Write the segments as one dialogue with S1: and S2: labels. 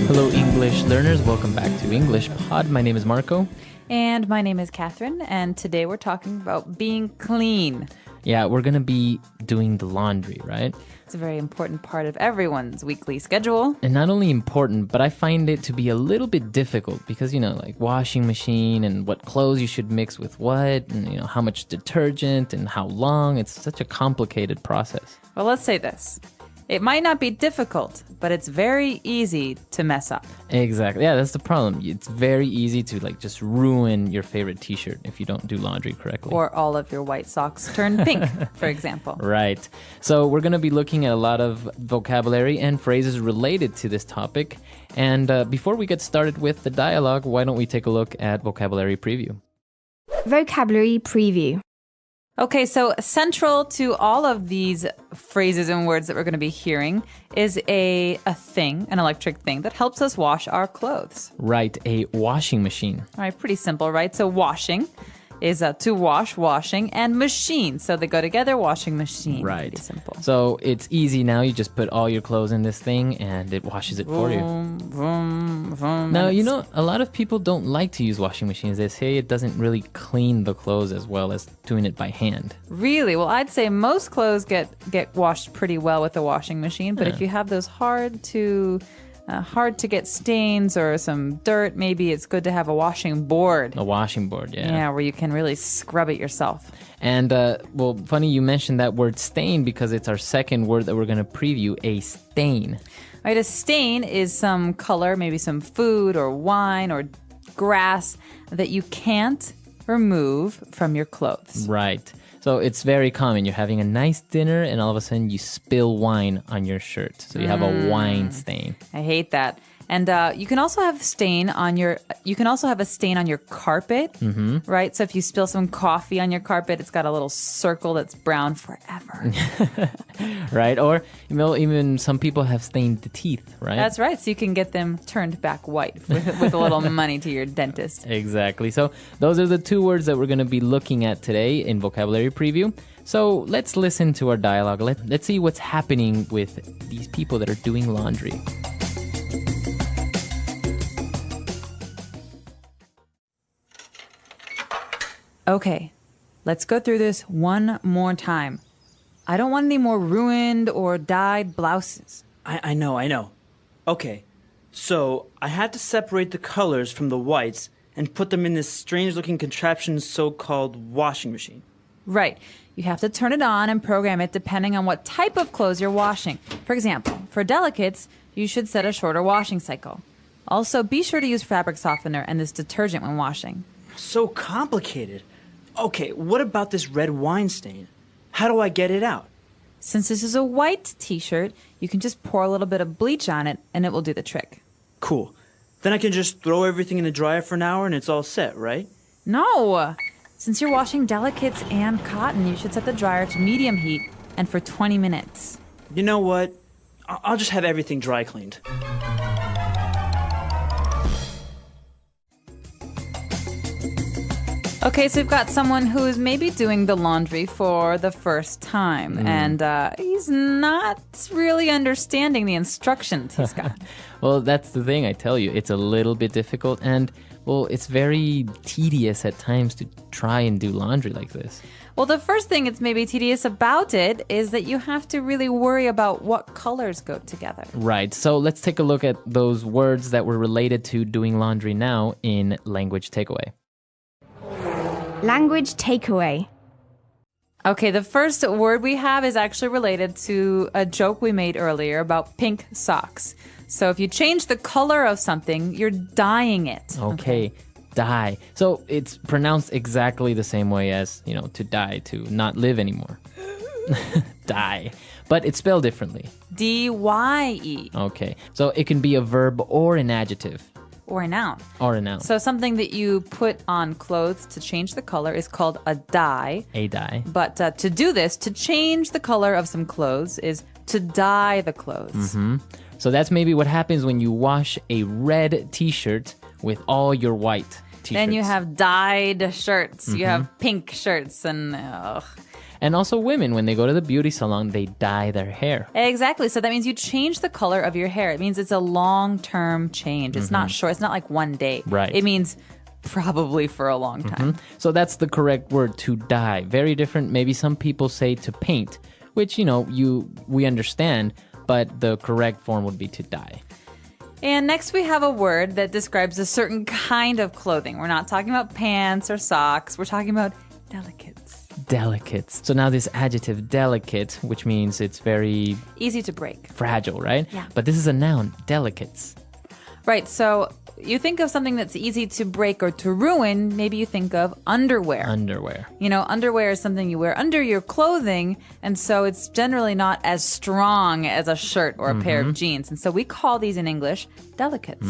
S1: Hello, English learners. Welcome back to English Pod. My name is Marco.
S2: And my name is Catherine, and today we're talking about being clean.
S1: Yeah, we're going to be doing the laundry, right?
S2: It's a very important part of everyone's weekly schedule.
S1: And not only important, but I find it to be a little bit difficult because, like washing machine and what clothes you should mix with what, and, how much detergent and how long. It's such a complicated process.
S2: Well, let's say this. It might not be difficult, but it's very easy to mess up.
S1: Exactly. Yeah, that's the problem. It's very easy to just ruin your favorite t-shirt if you don't do laundry correctly.
S2: Or all of your white socks turn pink, for example.
S1: Right. So we're going to be looking at a lot of vocabulary and phrases related to this topic. And before we get started with the dialogue, why don't we take a look at vocabulary preview?
S3: Vocabulary preview.
S2: Okay, so central to all of these phrases and words that we're going to be hearing is a thing, an electric thing that helps us wash our clothes.
S1: Right, a washing machine.
S2: All right, pretty simple, right? So washing is to wash, washing, and machine. So they go together, washing machine.
S1: Right.
S2: Pretty simple.
S1: So it's easy now. You just put all your clothes in this thing and it washes it for you.
S2: Vroom, vroom,
S1: Now, a lot of people don't like to use washing machines. They say it doesn't really clean the clothes as well as doing it by hand.
S2: Really? Well, I'd say most clothes get washed pretty well with a washing machine. But if you have those hard to get stains or some dirt, maybe it's good to have a washing board.
S1: A washing board, yeah.
S2: Yeah, where you can really scrub it yourself.
S1: And, funny you mentioned that word stain because it's our second word that we're going to preview, a stain.
S2: Right, a stain is some color, maybe some food or wine or grass that you can't remove from your clothes.
S1: Right. So it's very common. You're having a nice dinner and all of a sudden you spill wine on your shirt. So you have a wine stain.
S2: I hate that. And you can also have a stain on your carpet, right? So if you spill some coffee on your carpet, it's got a little circle that's brown forever.
S1: Right? Or even some people have stained the teeth, right?
S2: That's right. So you can get them turned back white with a little money to your dentist.
S1: Exactly. So those are the two words that we're going to be looking at today in vocabulary preview. So let's listen to our dialogue. Let's see what's happening with these people that are doing laundry.
S2: Okay, let's go through this one more time. I don't want any more ruined or dyed blouses.
S4: I know. Okay, so I had to separate the colors from the whites and put them in this strange-looking contraption so-called washing machine.
S2: Right. You have to turn it on and program it depending on what type of clothes you're washing. For example, for delicates, you should set a shorter washing cycle. Also, be sure to use fabric softener and this detergent when washing.
S4: So complicated. Okay, what about this red wine stain? How do I get it out?
S2: Since this is a white t-shirt, you can just pour a little bit of bleach on it and it will do the trick.
S4: Cool. Then I can just throw everything in the dryer for an hour and it's all set, right?
S2: No! Since you're washing delicates and cotton, you should set the dryer to medium heat and for 20 minutes.
S4: You know what? I'll just have everything dry cleaned.
S2: Okay, so we've got someone who's maybe doing the laundry for the first time, and he's not really understanding the instructions he's got.
S1: Well, that's the thing, I tell you. It's a little bit difficult and, it's very tedious at times to try and do laundry like this.
S2: Well, the first thing that's maybe tedious about it is that you have to really worry about what colors go together.
S1: Right, so let's take a look at those words that were related to doing laundry now in Language Takeaway.
S3: Language takeaway.
S2: Okay, the first word we have is actually related to a joke we made earlier about pink socks. So if you change the color of something, you're dyeing it.
S1: Okay, dye. So it's pronounced exactly the same way as, to die, to not live anymore. Die. But it's spelled differently.
S2: D-Y-E.
S1: Okay, so it can be a verb or an adjective.
S2: Or a noun.
S1: Or a noun.
S2: So something that you put on clothes to change the color is called a dye.
S1: A dye.
S2: But to do this, to change the color of some clothes is to dye the clothes.
S1: Mm-hmm. So that's maybe what happens when you wash a red t-shirt with all your white t-shirts.
S2: Then you have dyed shirts. You have pink shirts and...
S1: And also women, when they go to the beauty salon, they dye their hair.
S2: Exactly. So that means you change the color of your hair. It means it's a long-term change. It's not short. It's not like one day.
S1: Right.
S2: It means probably for a long time.
S1: So that's the correct word, to dye. Very different. Maybe some people say to paint, which, we understand, but the correct form would be to dye.
S2: And next we have a word that describes a certain kind of clothing. We're not talking about pants or socks. We're talking about delicates.
S1: Delicates. So now this adjective, delicate, which means it's very
S2: Easy to break.
S1: fragile, right?
S2: Yeah.
S1: But this is a noun, delicates.
S2: Right. So you think of something that's easy to break or to ruin, maybe you think of underwear.
S1: Underwear.
S2: Underwear is something you wear under your clothing, and so it's generally not as strong as a shirt or a pair of jeans. And so we call these in English delicates.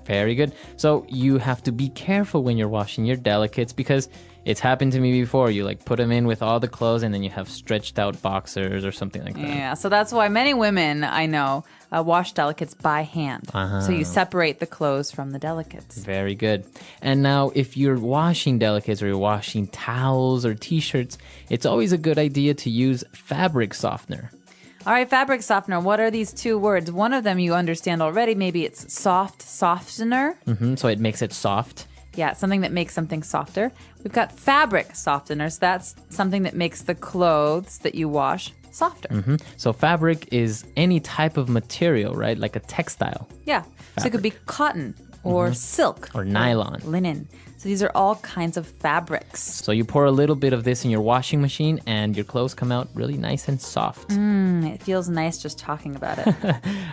S1: Very good. So you have to be careful when you're washing your delicates because it's happened to me before. You put them in with all the clothes and then you have stretched out boxers or something like that.
S2: Yeah, so that's why many women I know wash delicates by hand. So you separate the clothes from the delicates.
S1: Very good. And now if you're washing delicates or you're washing towels or t-shirts, it's always a good idea to use fabric softener.
S2: All right, fabric softener. What are these two words? One of them you understand already. Maybe it's soft softener.
S1: So it makes it soft.
S2: Yeah, something that makes something softer. We've got fabric softener. So that's something that makes the clothes that you wash softer.
S1: So fabric is any type of material, right? Like a textile.
S2: Yeah. So it could be cotton or silk
S1: Or nylon.
S2: linen. So these are all kinds of fabrics.
S1: So you pour a little bit of this in your washing machine and your clothes come out really nice and soft.
S2: It feels nice just talking about it.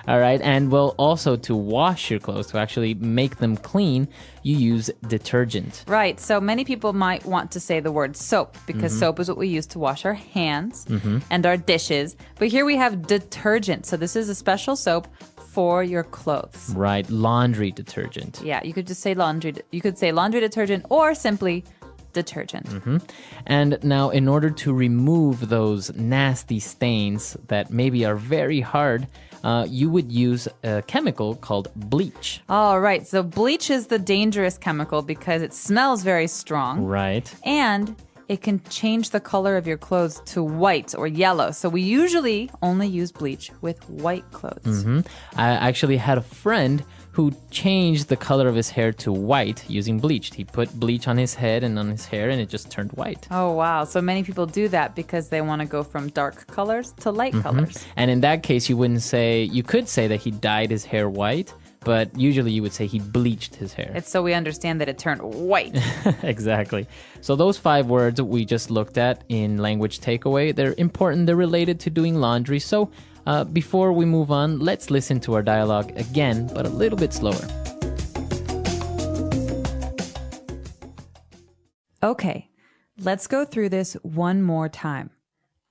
S1: All right. And well, also to wash your clothes, to actually make them clean, you use detergent.
S2: Right. So many people might want to say the word soap because soap is what we use to wash our hands and our dishes. But here we have detergent. So this is a special soap for your clothes.
S1: Right. Laundry detergent.
S2: Yeah, you could just say laundry. You could say laundry detergent or simply detergent.
S1: And now in order to remove those nasty stains that maybe are very hard, you would use a chemical called bleach.
S2: All right. So bleach is the dangerous chemical because it smells very strong.
S1: Right.
S2: And it can change the color of your clothes to white or yellow. So we usually only use bleach with white clothes.
S1: I actually had a friend who changed the color of his hair to white using bleach. He put bleach on his head and on his hair and it just turned white.
S2: Oh, wow. So many people do that because they want to go from dark colors to light colors.
S1: And in that case, you could say that he dyed his hair white, but usually you would say he bleached his hair.
S2: It's so we understand that it turned white.
S1: Exactly. So those 5 words we just looked at in language takeaway, they're important. They're related to doing laundry. So before we move on, let's listen to our dialogue again, but a little bit slower.
S2: Okay, let's go through this one more time.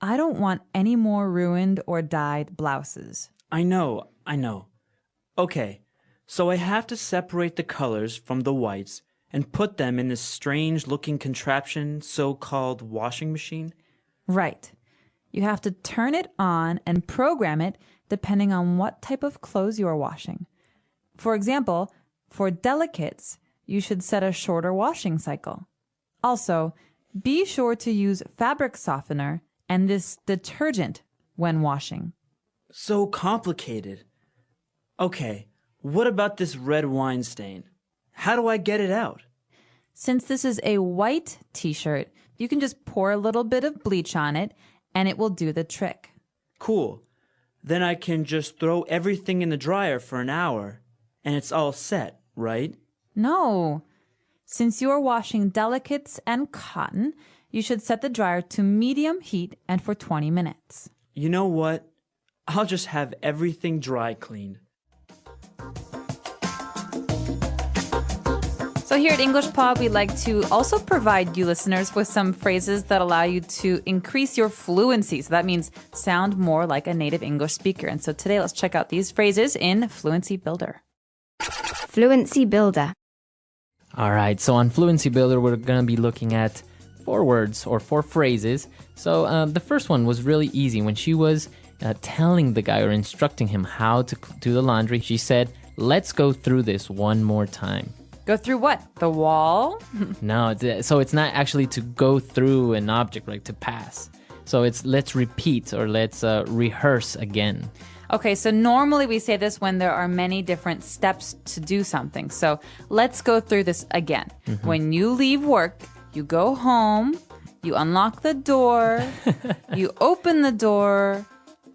S2: I don't want any more ruined or dyed blouses.
S4: I know. Okay, so I have to separate the colors from the whites and put them in this strange-looking contraption so-called washing machine?
S2: Right. You have to turn it on and program it depending on what type of clothes you are washing. For example, for delicates, you should set a shorter washing cycle. Also, be sure to use fabric softener and this detergent when washing.
S4: So complicated. Okay, what about this red wine stain? How do I get it out?
S2: Since this is a white t-shirt, you can just pour a little bit of bleach on it and it will do the trick.
S4: Cool. Then I can just throw everything in the dryer for an hour and it's all set, right?
S2: No. Since you are washing delicates and cotton, you should set the dryer to medium heat and for 20 minutes.
S4: You know what? I'll just have everything dry cleaned.
S2: So here at English Pod, we like to also provide you listeners with some phrases that allow you to increase your fluency. So that means sound more like a native English speaker. And so today, let's check out these phrases in Fluency Builder.
S3: Fluency Builder.
S1: All right, so on Fluency Builder, we're going to be looking at 4 words or 4 phrases. So the first one was really easy. When she was telling the guy or instructing him how to do the laundry, she said, "Let's go through this one more time."
S2: Go through what? The wall?
S1: No, so it's not actually to go through an object, like to pass. So it's let's repeat or let's rehearse again.
S2: Okay, so normally we say this when there are many different steps to do something. So let's go through this again. When you leave work, you go home, you unlock the door, you open the door,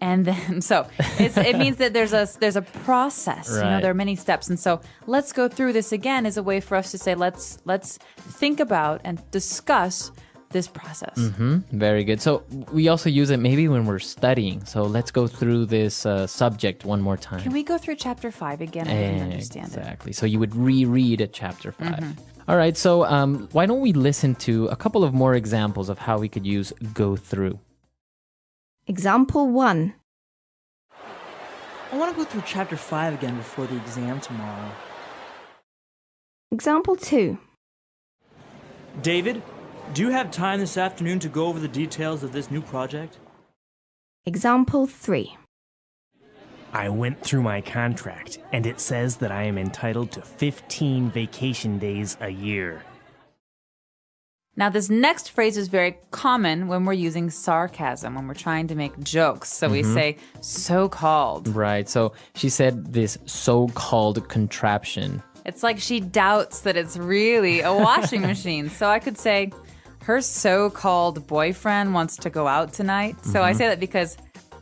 S2: and then it means that there's a process.
S1: Right.
S2: You know, there are many steps, and so let's go through this again is a way for us to say let's think about and discuss this process.
S1: Very good. So we also use it maybe when we're studying. So let's go through this subject one more time.
S2: Can we go through chapter 5 again? I didn't understand it.
S1: Exactly. So you would reread chapter 5. All right. So why don't we listen to a couple of more examples of how we could use go through?
S3: Example 1.
S4: I want to go through chapter 5 again before the exam tomorrow.
S3: Example 2.
S4: David, do you have time this afternoon to go over the details of this new project?
S3: Example 3.
S5: I went through my contract, and it says that I am entitled to 15 vacation days a year.
S2: Now, this next phrase is very common when we're using sarcasm, when we're trying to make jokes. So we say so-called.
S1: Right. So she said this so-called contraption.
S2: It's like she doubts that it's really a washing machine. So I could say, her so-called boyfriend wants to go out tonight. So I say that because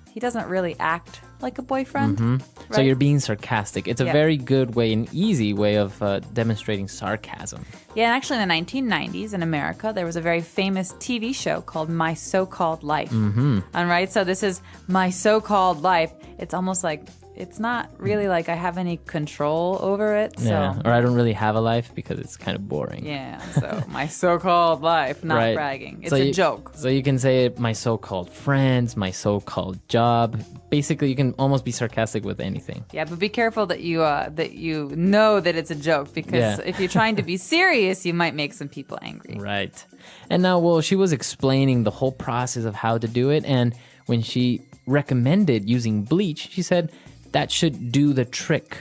S2: he doesn't really act like a boyfriend.
S1: So
S2: right?
S1: you're being sarcastic. It's a very good way, an easy way of demonstrating sarcasm.
S2: Yeah, and actually in the 1990s in America, there was a very famous TV show called My So-Called Life. And right, so this is my so-called life. It's almost like, it's not really like I have any control over it. So.
S1: Yeah. Or I don't really have a life because it's kind of boring.
S2: Yeah, so my so-called life, not
S1: Right.
S2: bragging. It's
S1: So
S2: a
S1: you-
S2: joke.
S1: So you can say my so-called friends, my so-called job. Basically, you can almost be sarcastic with anything.
S2: Yeah, but be careful that you know that it's a joke because if you're trying to be serious, you might make some people angry.
S1: Right. And now, well, she was explaining the whole process of how to do it. And when she recommended using bleach, she said that should do the trick.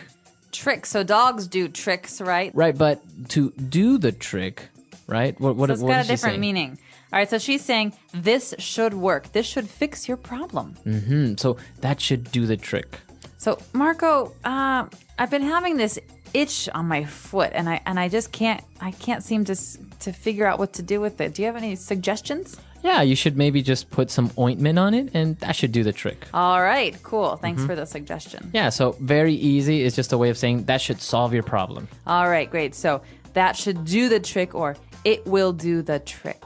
S2: Trick. So dogs do tricks, right?
S1: Right. But to do the trick, right? What
S2: So it's
S1: what
S2: got
S1: is
S2: a
S1: she
S2: different
S1: saying?
S2: meaning. All right, so she's saying this should work. This should fix your problem.
S1: So that should do the trick.
S2: So Marco, I've been having this itch on my foot, and I just can't seem to figure out what to do with it. Do you have any suggestions?
S1: Yeah, you should maybe just put some ointment on it, and that should do the trick.
S2: All right, cool. Thanks for the suggestion.
S1: Yeah, so very easy. It's just a way of saying that should solve your problem.
S2: All right, great. So that should do the trick, or it will do the trick.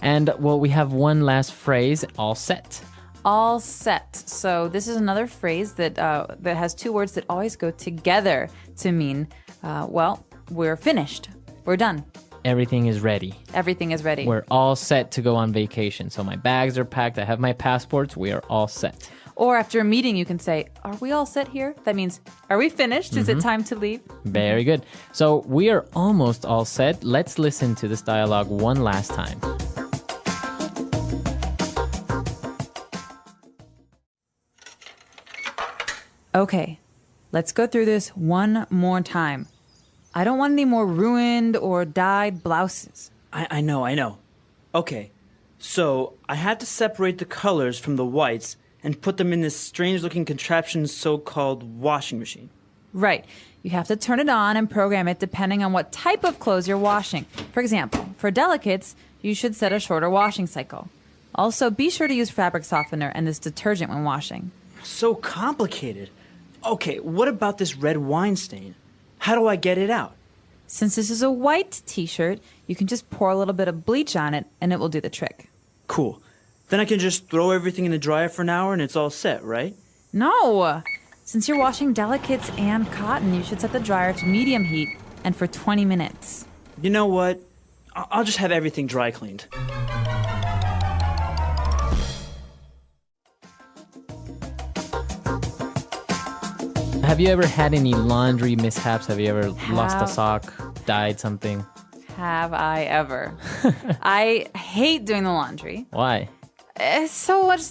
S1: And well, we have one last phrase, all set.
S2: All set. So this is another phrase that that has two words that always go together to mean, well, we're finished. We're done.
S1: Everything is ready.
S2: Everything is ready.
S1: We're all set to go on vacation. So my bags are packed. I have my passports. We are all set.
S2: Or after a meeting, you can say, are we all set here? That means, are we finished? Is it time to leave?
S1: Very good. So we are almost all set. Let's listen to this dialogue one last time.
S2: Okay, let's go through this one more time. I don't want any more ruined or dyed blouses.
S4: I know. Okay, so I had to separate the colors from the whites and put them in this strange-looking contraption so-called washing machine.
S2: Right. You have to turn it on and program it depending on what type of clothes you're washing. For example, for delicates, you should set a shorter washing cycle. Also, be sure to use fabric softener and this detergent when washing.
S4: So complicated. Okay, what about this red wine stain? How do I get it out?
S2: Since this is a white t-shirt, you can just pour a little bit of bleach on it and it will do the trick.
S4: Cool. Then I can just throw everything in the dryer for an hour and it's all set, right?
S2: No! Since you're washing delicates and cotton, you should set the dryer to medium heat and for 20 minutes.
S4: You know what? I'll just have everything dry cleaned.
S1: Have you ever had any laundry mishaps? Have you ever lost a
S2: Have.
S1: sock, dyed something?
S2: Have I ever? I hate doing the laundry.
S1: Why?
S2: It's so much.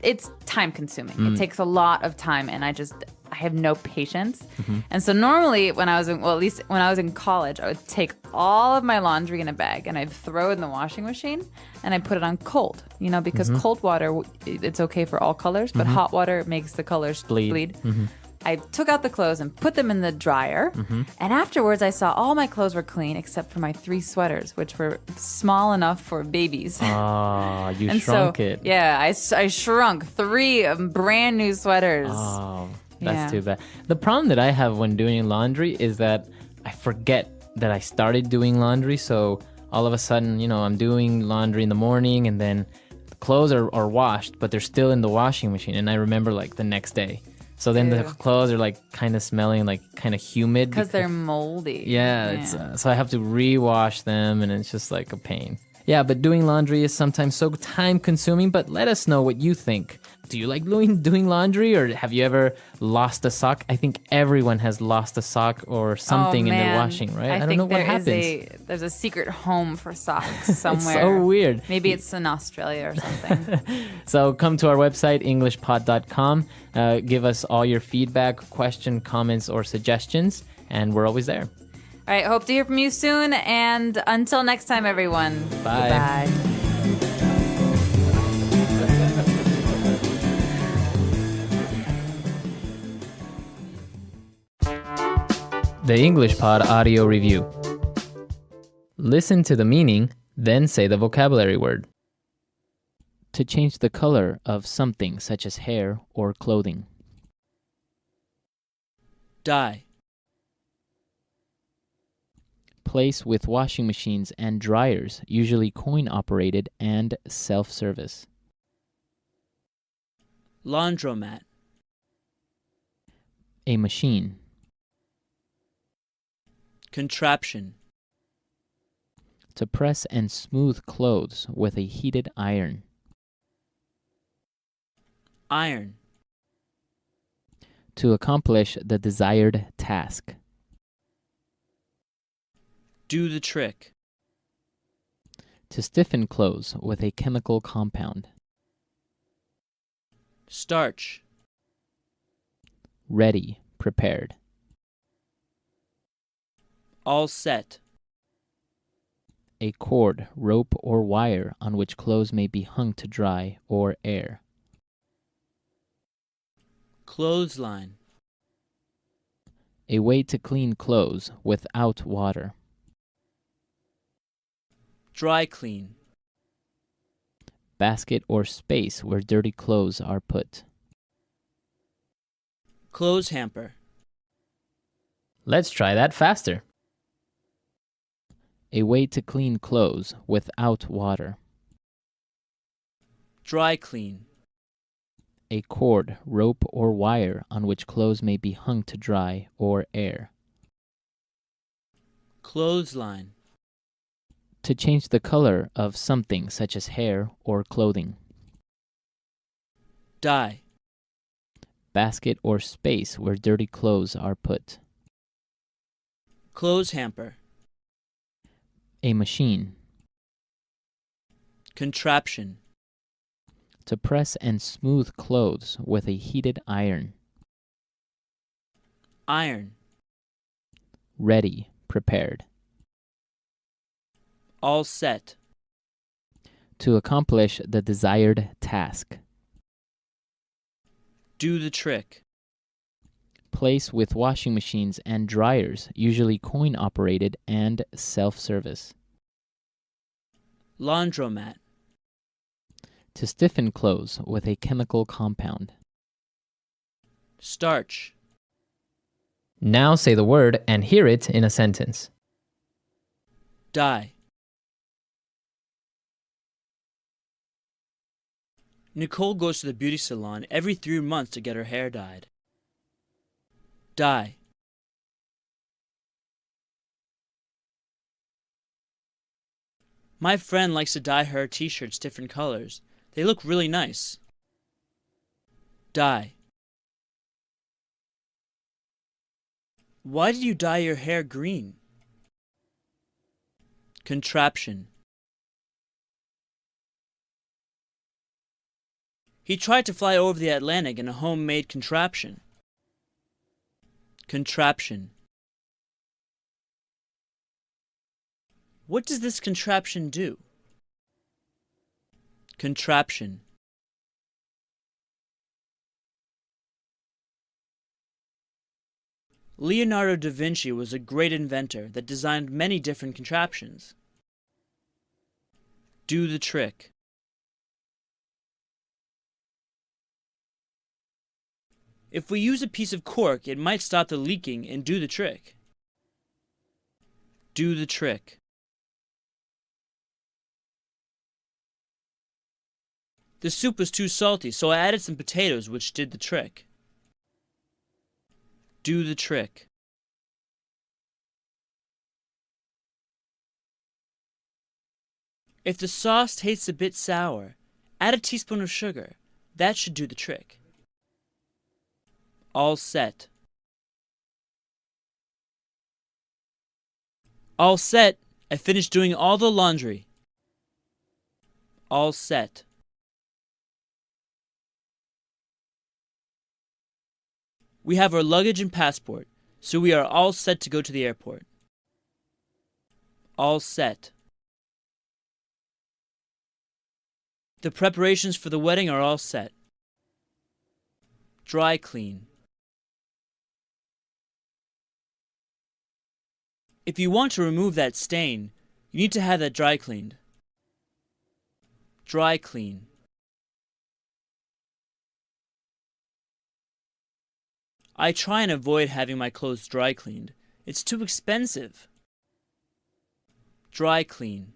S2: It's time consuming. It takes a lot of time, and I have no patience. And so normally when I was in, well, at least when I was in college, I would take all of my laundry in a bag and I'd throw it in the washing machine and I'd put it on cold, because cold water, it's okay for all colors, but hot water makes the colors bleed. I took out the clothes and put them in the dryer. And afterwards, I saw all my clothes were clean except for my 3 sweaters, which were small enough for babies.
S1: Oh, you
S2: And
S1: shrunk
S2: so,
S1: it.
S2: Yeah, I shrunk 3 brand new sweaters.
S1: Oh,
S2: Yeah.
S1: that's too bad. The problem that I have when doing laundry is that I forget that I started doing laundry. So all of a sudden, I'm doing laundry in the morning and then the clothes are washed, but they're still in the washing machine. And I remember like the next day. So then the
S2: Ew.
S1: clothes are like kind of smelling like kind of humid.
S2: Because they're moldy.
S1: Yeah, it's, so I have to re-wash them and it's just like a pain. Yeah, but doing laundry is sometimes so time consuming, but let us know what you think. Do you like doing laundry or have you ever lost a sock? I think everyone has lost a sock or something in their washing, right?
S2: I
S1: don't know
S2: think
S1: what happens.
S2: there's a secret home for socks somewhere.
S1: It's so weird.
S2: Maybe it's in Australia or something.
S1: So come to our website, englishpod.com. Give us all your feedback, question, comments, or suggestions, and we're always there.
S2: All right, hope to hear from you soon. And until next time, everyone.
S1: Bye.
S2: Goodbye.
S1: The English Pod Audio Review. Listen to the meaning, then say the vocabulary word. To change the color of something such as hair or clothing.
S4: Dye.
S1: Place with washing machines and dryers, usually coin-operated and self-service.
S4: Laundromat.
S1: A machine.
S4: Contraption.
S1: To press and smooth clothes with a heated iron.
S4: Iron.
S1: To accomplish the desired task.
S4: Do the trick.
S1: To stiffen clothes with a chemical compound.
S4: Starch.
S1: Ready, prepared.
S4: All set.
S1: A cord, rope, or wire on which clothes may be hung to dry or air.
S4: Clothesline.
S1: A way to clean clothes without water.
S4: Dry clean.
S1: Basket or space where dirty clothes are put.
S4: Clothes hamper.
S1: Let's try that faster. A way to clean clothes without water.
S4: Dry clean.
S1: A cord, rope, or wire on which clothes may be hung to dry or air.
S4: Clothesline.
S1: To change the color of something such as hair or clothing.
S4: Dye.
S1: Basket or space where dirty clothes are put.
S4: Clothes hamper.
S1: A machine.
S4: Contraption.
S1: To press and smooth clothes with a heated iron.
S4: Iron.
S1: Ready, prepared.
S4: All set.
S1: To accomplish the desired task.
S4: Do the trick.
S1: Place with washing machines and dryers, usually coin-operated and self-service.
S4: Laundromat.
S1: To stiffen clothes with a chemical compound.
S4: Starch.
S1: Now say the word and hear it in a sentence.
S4: Dye. Nicole goes to the beauty salon every 3 months to get her hair dyed. Dye. My friend likes to dye her t-shirts different colors. They look really nice. Dye. Why did you dye your hair green? Contraption. He tried to fly over the Atlantic in a homemade contraption. Contraption. What does this contraption do? Contraption. Leonardo da Vinci was a great inventor that designed many different contraptions. Do the trick. If we use a piece of cork, it might stop the leaking and do the trick. Do the trick. The soup was too salty, so I added some potatoes, which did the trick. Do the trick. If the sauce tastes a bit sour, add a teaspoon of sugar. That should do the trick. All set. All set. I finished doing all the laundry. All set. We have our luggage and passport, so we are all set to go to the airport. All set. The preparations for the wedding are all set. Dry clean. If you want to remove that stain, you need to have that dry cleaned. Dry clean. I try and avoid having my clothes dry cleaned. It's too expensive. Dry clean.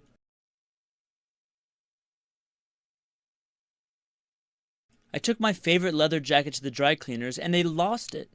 S4: I took my favorite leather jacket to the dry cleaners and they lost it.